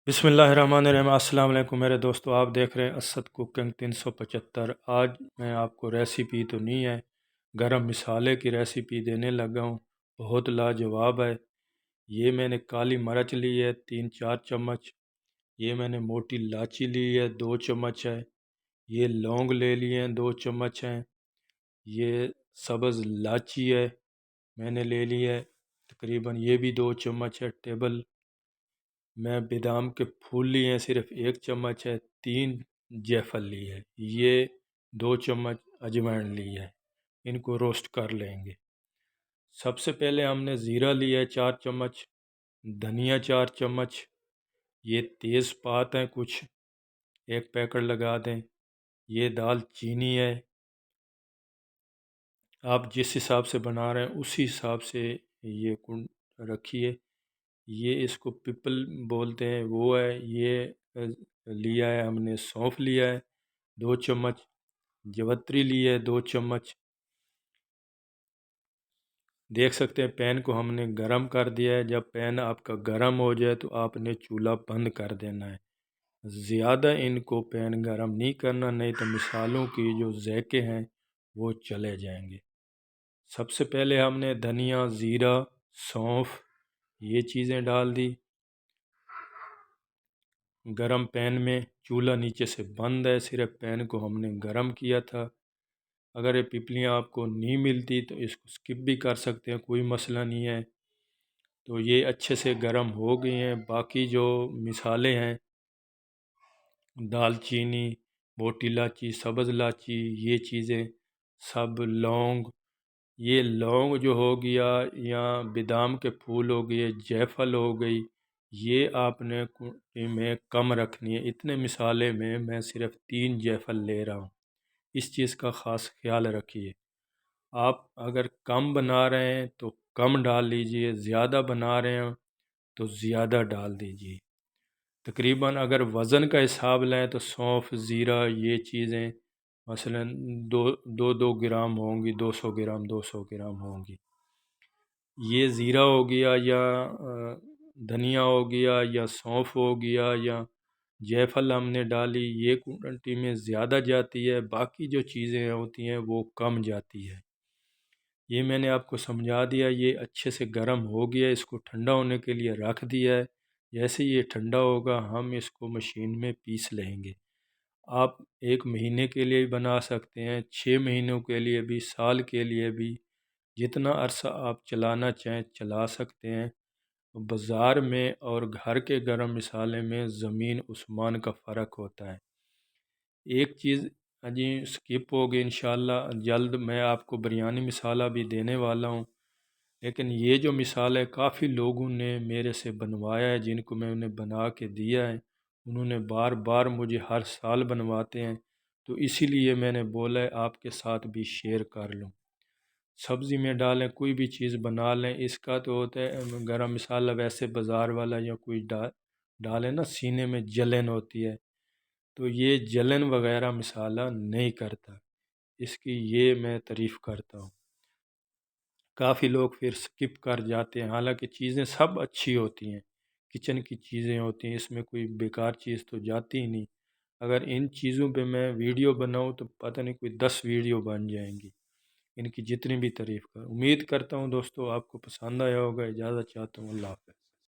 بسم اللہ الرحمن الرحیم۔ السلام علیکم میرے دوستو، آپ دیکھ رہے ہیں اسد کوکنگ 375۔ آج میں آپ کو ریسیپی تو نہیں ہے، گرم مسالے کی ریسیپی دینے لگا ہوں، بہت لاجواب ہے۔ یہ میں نے کالی مرچ لی ہے 3-4 چمچ، یہ میں نے موٹی الائچی لی ہے 2 چمچ ہے، یہ لونگ لے لیے ہیں 2 چمچ ہیں، یہ سبز الائچی ہے میں نے لے لی ہے تقریباً، یہ بھی 2 چمچ ہے ٹیبل۔ میں بادام کے پھول لیے ہیں صرف 1 چمچ ہے، 3 جیفل لی ہے، یہ 2 چمچ اجوائن لی ہے، ان کو روسٹ کر لیں گے۔ سب سے پہلے ہم نے زیرہ لیا ہے 4 چمچ، دھنیا 4 چمچ، یہ تیز پات ہیں کچھ، 1 پیکٹ لگا دیں۔ یہ دال چینی ہے، آپ جس حساب سے بنا رہے ہیں اسی حساب سے یہ رکھیے۔ یہ اس کو پپل بولتے ہیں وہ ہے۔ یہ لیا ہے ہم نے سونف لیا ہے 2 چمچ، جوتری لی ہے 2 چمچ۔ دیکھ سکتے ہیں پین کو ہم نے گرم کر دیا ہے، جب پین آپ کا گرم ہو جائے تو آپ نے چولہا بند کر دینا ہے، زیادہ ان کو پین گرم نہیں کرنا، نہیں تو مسالوں کی جو ذائقے ہیں وہ چلے جائیں گے۔ سب سے پہلے ہم نے دھنیا، زیرہ، سونف یہ چیزیں ڈال دی گرم پین میں۔ چولہا نیچے سے بند ہے، صرف پین کو ہم نے گرم کیا تھا۔ اگر یہ پپلیاں آپ کو نہیں ملتی تو اس کو سکپ بھی کر سکتے ہیں، کوئی مسئلہ نہیں ہے۔ تو یہ اچھے سے گرم ہو گئی ہیں۔ باقی جو مسالے ہیں، دال چینی، موٹی الائچی، سبز الائچی، یہ چیزیں سب، لونگ، یہ لونگ جو ہو گیا یا بادام کے پھول ہو گئے، جیفل ہو گئی، یہ آپ نے میں کم رکھنی ہے۔ اتنے مسالے میں میں صرف 3 جیفل لے رہا ہوں، اس چیز کا خاص خیال رکھیے۔ آپ اگر کم بنا رہے ہیں تو کم ڈال لیجئے، زیادہ بنا رہے ہیں تو زیادہ ڈال دیجئے۔ تقریباً اگر وزن کا حساب لیں تو سونف، زیرہ یہ چیزیں مثلا 2 ہوں گی، 200 گرام ہوں گی۔ یہ زیرہ ہو گیا یا دھنیا ہو گیا یا سونف ہو گیا یا جیفل ہم نے ڈالی، یہ کوانٹٹی میں زیادہ جاتی ہے، باقی جو چیزیں ہوتی ہیں وہ کم جاتی ہے۔ یہ میں نے آپ کو سمجھا دیا۔ یہ اچھے سے گرم ہو گیا، اس کو ٹھنڈا ہونے کے لیے رکھ دیا ہے۔ جیسے یہ ٹھنڈا ہوگا ہم اس کو مشین میں پیس لیں گے۔ آپ 1 مہینے کے لیے بھی بنا سکتے ہیں، 6 مہینوں کے لیے بھی، سال کے لیے بھی، جتنا عرصہ آپ چلانا چاہیں چلا سکتے ہیں۔ بازار میں اور گھر کے گرم مسالے میں زمین عثمان کا فرق ہوتا ہے۔ ایک چیز جی سکپ ہوگی، انشاءاللہ جلد میں آپ کو بریانی مسالہ بھی دینے والا ہوں، لیکن یہ جو مثال ہے کافی لوگوں نے میرے سے بنوایا ہے، جن کو میں انہیں بنا کے دیا ہے، انہوں نے بار بار مجھے ہر سال بنواتے ہیں، تو اسی لیے میں نے بولا ہے آپ کے ساتھ بھی شیئر کر لوں۔ سبزی میں ڈالیں، کوئی بھی چیز بنا لیں، اس کا تو ہوتا ہے گرم مسالہ ویسے بازار والا یا کوئی ڈالے نا، سینے میں جلن ہوتی ہے، تو یہ جلن وغیرہ مسالہ نہیں کرتا، اس کی یہ میں تعریف کرتا ہوں۔ کافی لوگ پھر سکپ کر جاتے ہیں، حالانکہ چیزیں سب اچھی ہوتی ہیں، کچن کی چیزیں ہوتی ہیں، اس میں کوئی بیکار چیز تو جاتی ہی نہیں۔ اگر ان چیزوں پہ میں ویڈیو بناؤں تو پتہ نہیں کوئی 10 ویڈیو بن جائیں گی، ان کی جتنی بھی تعریف کر۔ امید کرتا ہوں دوستو آپ کو پسند آیا ہوگا۔ اجازت چاہتا ہوں، اللہ حافظ۔